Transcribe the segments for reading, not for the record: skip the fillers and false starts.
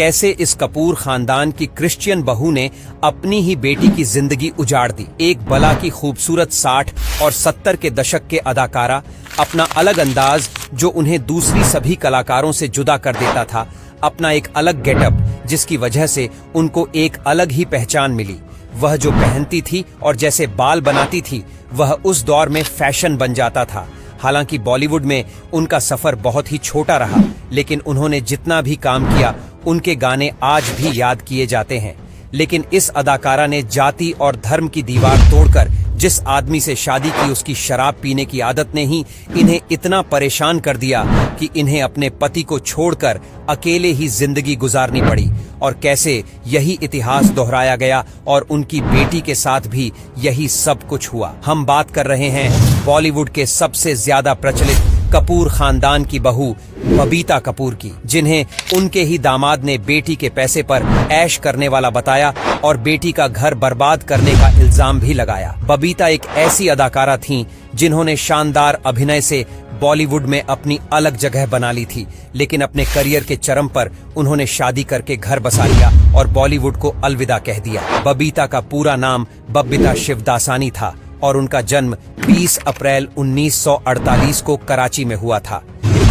कैसे इस कपूर खानदान की क्रिश्चियन बहू ने अपनी ही बेटी की जिंदगी उजाड़ दी। एक बला की खूबसूरत 60 और 70 के दशक के अदाकारा, अपना अलग अंदाज जो उन्हें दूसरी सभी कलाकारों से जुदा कर देता था, अपना एक अलग गेटअप जिसकी वजह से उनको एक अलग ही पहचान मिली। वह जो पहनती थी और जैसे बाल बनाती थी वह उस दौर में फैशन बन जाता था। हालांकि बॉलीवुड में उनका सफर बहुत ही छोटा रहा, लेकिन उन्होंने जितना भी काम किया उनके गाने आज भी याद किए जाते हैं। लेकिन इस अदाकारा ने जाति और धर्म की दीवार तोड़कर जिस आदमी से शादी की उसकी शराब पीने की आदत ने ही इन्हें इतना परेशान कर दिया कि इन्हें अपने पति को छोड़कर अकेले ही जिंदगी गुजारनी पड़ी। और कैसे यही इतिहास दोहराया गया और उनकी बेटी के साथ भी यही सब कुछ हुआ। हम बात कर रहे हैं बॉलीवुड के सबसे ज्यादा प्रचलित कपूर खानदान की बहू बबीता कपूर की, जिन्हें उनके ही दामाद ने बेटी के पैसे पर ऐश करने वाला बताया और बेटी का घर बर्बाद करने का इल्जाम भी लगाया। बबीता एक ऐसी अदाकारा थीं जिन्होंने शानदार अभिनय से बॉलीवुड में अपनी अलग जगह बना ली थी, लेकिन अपने करियर के चरम पर उन्होंने शादी करके घर बसा लिया और बॉलीवुड को अलविदा कह दिया। बबीता का पूरा नाम बबीता शिवदासानी था और उनका जन्म 20 अप्रैल 1948 को कराची में हुआ था।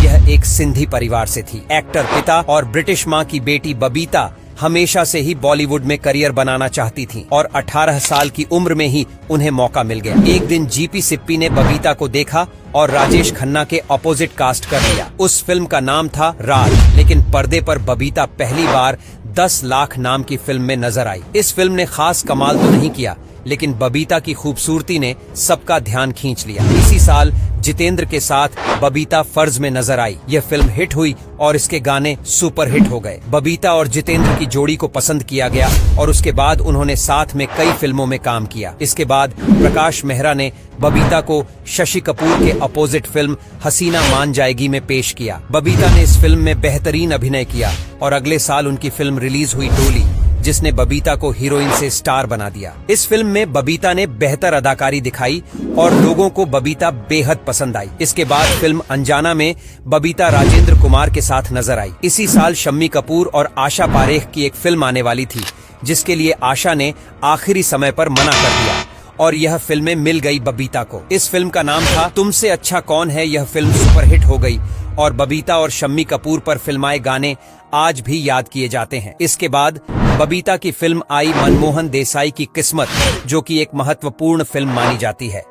यह एक सिंधी परिवार से थी। एक्टर पिता और ब्रिटिश मां की बेटी बबीता हमेशा से ही बॉलीवुड में करियर बनाना चाहती थी और 18 साल की उम्र में ही उन्हें मौका मिल गया। एक दिन जीपी सिप्पी ने बबीता को देखा और राजेश खन्ना के अपोजिट कास्ट कर दिया। उस फिल्म का नाम था राज, लेकिन पर्दे पर बबीता पहली बार 10 लाख नाम की फिल्म में नजर आई। इस फिल्म ने खास कमाल तो नहीं किया, लेकिन बबीता की खूबसूरती ने सबका ध्यान खींच लिया। इसी साल जितेंद्र के साथ बबीता फर्ज में नजर आई। यह फिल्म हिट हुई और इसके गाने सुपर हिट हो गए। बबीता और जितेंद्र की जोड़ी को पसंद किया गया और उसके बाद उन्होंने साथ में कई फिल्मों में काम किया। इसके बाद प्रकाश मेहरा ने बबीता को शशि कपूर के अपोजिट फिल्म हसीना मान जाएगी में पेश किया। बबीता ने इस फिल्म में बेहतरीन अभिनय किया और अगले साल उनकी फिल्म रिलीज हुई डोली, जिसने बबीता को हीरोइन से स्टार बना दिया। इस फिल्म में बबीता ने बेहतर अदाकारी दिखाई और लोगों को बबीता बेहद पसंद आई। इसके बाद फिल्म अनजाना में बबीता राजेंद्र कुमार के साथ नजर आई। इसी साल शम्मी कपूर और आशा पारेख की एक फिल्म आने वाली थी, जिसके लिए आशा ने आखिरी समय पर मना कर दिया और यह फिल्में मिल गई बबीता को। इस फिल्म का नाम था तुमसे अच्छा कौन है। यह फिल्म सुपरहिट हो गई और बबीता और शम्मी कपूर पर फिल्माए गाने आज भी याद किए जाते हैं। इसके बाद बबीता की फिल्म आई मनमोहन देसाई की किस्मत, जो कि एक महत्वपूर्ण फिल्म मानी जाती है।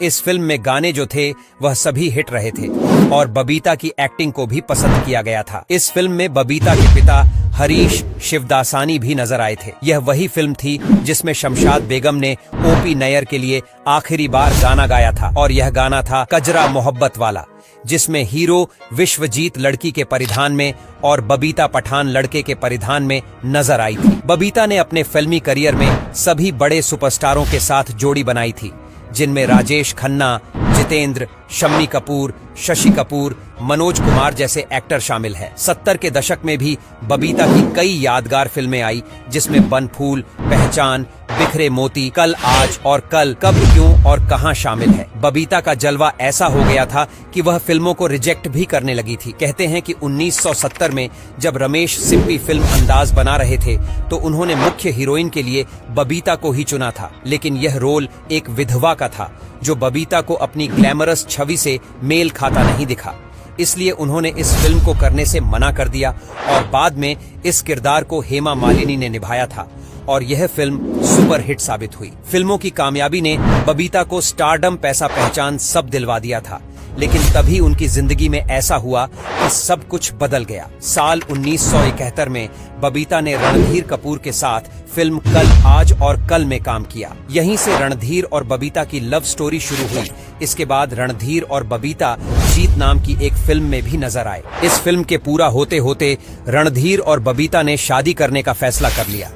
इस फिल्म में गाने जो थे वह सभी हिट रहे थे और बबीता की एक्टिंग को भी पसंद किया गया था। इस फिल्म में बबीता के पिता हरीश शिवदासानी भी नजर आए थे। यह वही फिल्म थी जिसमें शमशाद बेगम ने ओपी नैयर के लिए आखिरी बार गाना गाया था और यह गाना था कजरा मोहब्बत वाला, जिसमें हीरो विश्वजीत लड़की के परिधान में और बबीता पठान लड़के के परिधान में नजर आई थी। बबीता ने अपने फिल्मी करियर में सभी बड़े सुपरस्टारों के साथ जोड़ी बनाई थी, जिनमें राजेश खन्ना, जितेंद्र, शम्मी कपूर, शशि कपूर, मनोज कुमार जैसे एक्टर शामिल हैं। 70 के दशक में भी बबीता की कई यादगार फिल्में आई, जिसमें बनफूल, पहचान, बिखरे मोती, कल आज और कल, कब, क्यों और कहां शामिल है। बबीता का जलवा ऐसा हो गया था कि वह फिल्मों को रिजेक्ट भी करने लगी थी। कहते हैं कि 1970 में जब रमेश सिप्पी फिल्म अंदाज बना रहे थे तो उन्होंने मुख्य हीरोइन के लिए बबीता को ही चुना था, लेकिन यह रोल एक विधवा का था जो बबीता को अपनी ग्लैमरस छवि से मेल खाता नहीं दिखा। इसलिए उन्होंने इस फिल्म को करने से मना कर दिया और बाद में इस किरदार को हेमा मालिनी ने निभाया था और यह फिल्म सुपर हिट साबित हुई। फिल्मों की कामयाबी ने बबीता को स्टारडम, पैसा, पहचान सब दिलवा दिया था, लेकिन तभी उनकी जिंदगी में ऐसा हुआ कि सब कुछ बदल गया। साल 1971 में बबीता ने रणधीर कपूर के साथ फिल्म कल, आज और कल में काम किया। यहीं से रणधीर और बबीता की लव स्टोरी शुरू हुई। इसके बाद रणधीर और बबीता जीत नाम की एक फिल्म में भी नजर आए। इस फिल्म के पूरा होते होते रणधीर और बबीता ने शादी करने का फैसला कर लिया।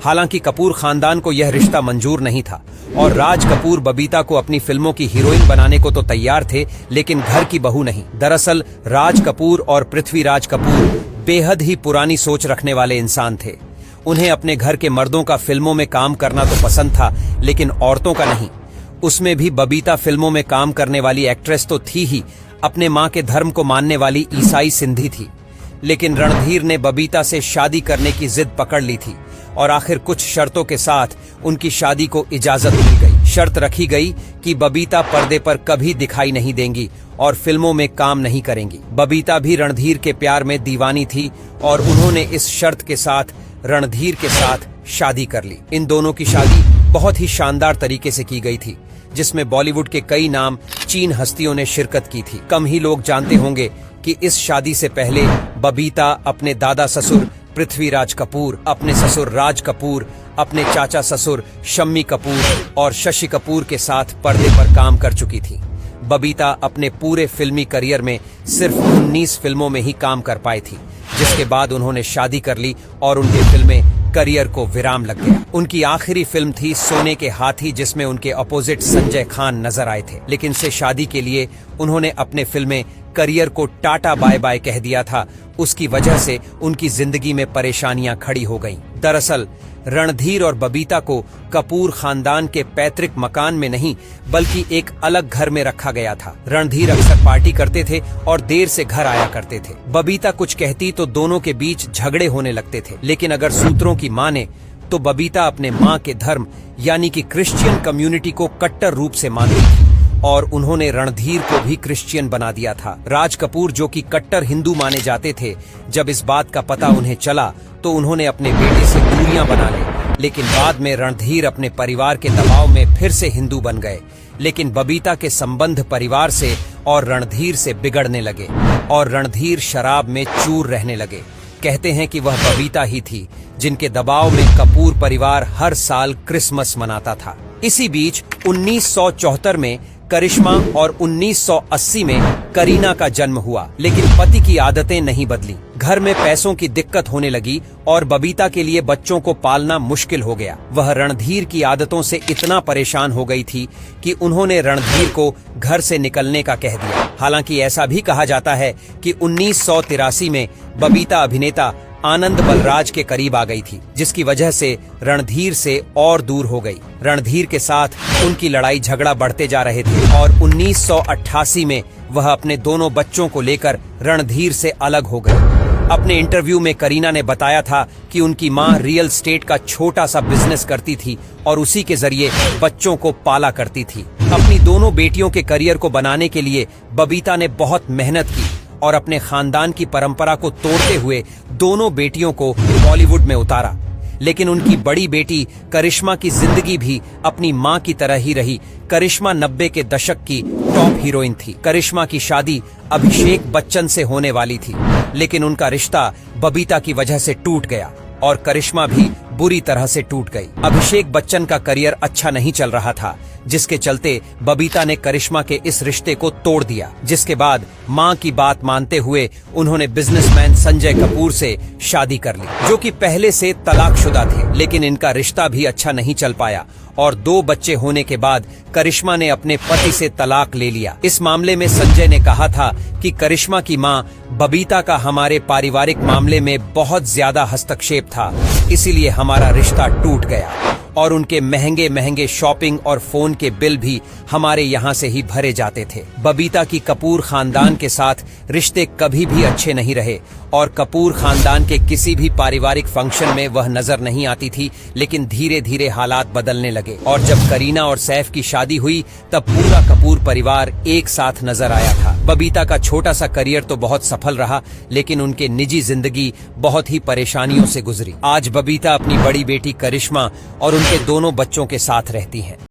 हालांकि कपूर खानदान को यह रिश्ता मंजूर नहीं था और राज कपूर बबीता को अपनी फिल्मों की हीरोइन बनाने को तो तैयार थे, लेकिन घर की बहू नहीं। दरअसल राज कपूर और पृथ्वीराज कपूर बेहद ही पुरानी सोच रखने वाले इंसान थे। उन्हें अपने घर के मर्दों का फिल्मों में काम करना तो पसंद था, लेकिन औरतों का नहीं। उसमें भी बबीता फिल्मों में काम करने वाली एक्ट्रेस तो थी ही, अपने माँ के धर्म को मानने वाली ईसाई सिंधी थी। लेकिन रणधीर ने बबीता से शादी करने की जिद पकड़ ली थी और आखिर कुछ शर्तों के साथ उनकी शादी को इजाजत दी गई। शर्त रखी गई कि बबीता पर्दे पर कभी दिखाई नहीं देंगी और फिल्मों में काम नहीं करेंगी। बबीता भी रणधीर के प्यार में दीवानी थी और उन्होंने इस शर्त के साथ रणधीर के साथ शादी कर ली। इन दोनों की शादी बहुत ही शानदार तरीके से की गई थी, जिसमें बॉलीवुड के कई नाम चीन हस्तियों ने शिरकत की थी। कम ही लोग जानते होंगे कि इस शादी से पहले बबीता अपने दादा ससुर पृथ्वीराज कपूर, अपने ससुर राज कपूर, अपने चाचा ससुर शम्मी कपूर और शशि कपूर के साथ पर्दे पर काम कर चुकी थी। बबीता अपने पूरे फिल्मी करियर में सिर्फ 19 फिल्मों में ही काम कर पाई थी, जिसके बाद उन्होंने शादी कर ली और उनके फिल्में करियर को विराम लग गया। उनकी आखिरी फिल्म थी सोने के हाथी, जिसमें उनके अपोजिट संजय खान नजर आए थे, लेकिन से शादी के लिए उन्होंने अपने फिल्में करियर को टाटा बाय बाय कह दिया था। उसकी वजह से उनकी जिंदगी में परेशानियां खड़ी हो गईं। दरअसल रणधीर और बबीता को कपूर खानदान के पैतृक मकान में नहीं बल्कि एक अलग घर में रखा गया था। रणधीर अक्सर पार्टी करते थे और देर से घर आया करते थे। बबीता कुछ कहती तो दोनों के बीच झगड़े होने लगते थे, लेकिन अगर सूत्रों की माने तो बबीता अपने माँ के धर्म यानी कि क्रिश्चियन कम्युनिटी को कट्टर रूप से मानती थी और उन्होंने रणधीर को भी क्रिश्चियन बना दिया था। राज कपूर, जो कि कट्टर हिंदू माने जाते थे, जब इस बात का पता उन्हें चला तो उन्होंने अपने बेटे से दूरियां बना ली, लेकिन बाद में रणधीर अपने परिवार के दबाव में फिर से हिंदू बन गए। लेकिन बबीता के संबंध परिवार से और रणधीर से बिगड़ने लगे और रणधीर शराब में चूर रहने लगे। कहते हैं कि वह बबीता ही थी जिनके दबाव में कपूर परिवार हर साल क्रिसमस मनाता था। इसी बीच 1974 में करिश्मा और 1980 में करीना का जन्म हुआ, लेकिन पति की आदतें नहीं बदली। घर में पैसों की दिक्कत होने लगी और बबीता के लिए बच्चों को पालना मुश्किल हो गया। वह रणधीर की आदतों से इतना परेशान हो गई थी कि उन्होंने रणधीर को घर से निकलने का कह दिया। हालांकि ऐसा भी कहा जाता है कि 1983 में बबीता अभिनेता आनंद बलराज के करीब आ गई थी, जिसकी वजह से रणधीर से और दूर हो गई। रणधीर के साथ उनकी लड़ाई झगड़ा बढ़ते जा रहे थे और 1988 में वह अपने दोनों बच्चों को लेकर रणधीर से अलग हो गई। अपने इंटरव्यू में करीना ने बताया था कि उनकी मां रियल एस्टेट का छोटा सा बिजनेस करती थी और उसी के जरिए बच्चों को पाला करती थी। अपनी दोनों बेटियों के करियर को बनाने के लिए बबीता ने बहुत मेहनत की और अपने खानदान की परंपरा को तोड़ते हुए दोनों बेटियों को बॉलीवुड में उतारा। लेकिन उनकी बड़ी बेटी करिश्मा की जिंदगी भी अपनी मां की तरह ही रही। करिश्मा 90 के दशक की टॉप हीरोइन थी। करिश्मा की शादी अभिषेक बच्चन से होने वाली थी, लेकिन उनका रिश्ता बबीता की वजह से टूट गया और करिश्मा भी बुरी तरह से टूट गई। अभिषेक बच्चन का करियर अच्छा नहीं चल रहा था, जिसके चलते बबीता ने करिश्मा के इस रिश्ते को तोड़ दिया। जिसके बाद मां की बात मानते हुए उन्होंने बिजनेसमैन संजय कपूर से शादी कर ली, जो कि पहले से तलाकशुदा थे। लेकिन इनका रिश्ता भी अच्छा नहीं चल पाया और 2 बच्चे होने के बाद करिश्मा ने अपने पति से तलाक ले लिया। इस मामले में संजय ने कहा था कि करिश्मा की मां बबीता का हमारे पारिवारिक मामले में बहुत ज्यादा हस्तक्षेप था, इसीलिए हमारा रिश्ता टूट गया और उनके महंगे महंगे शॉपिंग और फोन के बिल भी हमारे यहाँ से ही भरे जाते थे। बबीता की कपूर खानदान के साथ रिश्ते कभी भी अच्छे नहीं रहे और कपूर खानदान के किसी भी पारिवारिक फंक्शन में वह नजर नहीं आती थी। लेकिन धीरे धीरे हालात बदलने लगे और जब करीना और सैफ की शादी हुई तब पूरा कपूर परिवार एक साथ नजर आया था। बबीता का छोटा सा करियर तो बहुत सफल रहा, लेकिन उनके निजी जिंदगी बहुत ही परेशानियों से गुजरी। आज बबीता अपनी बड़ी बेटी करिश्मा और उनके दोनों बच्चों के साथ रहती हैं।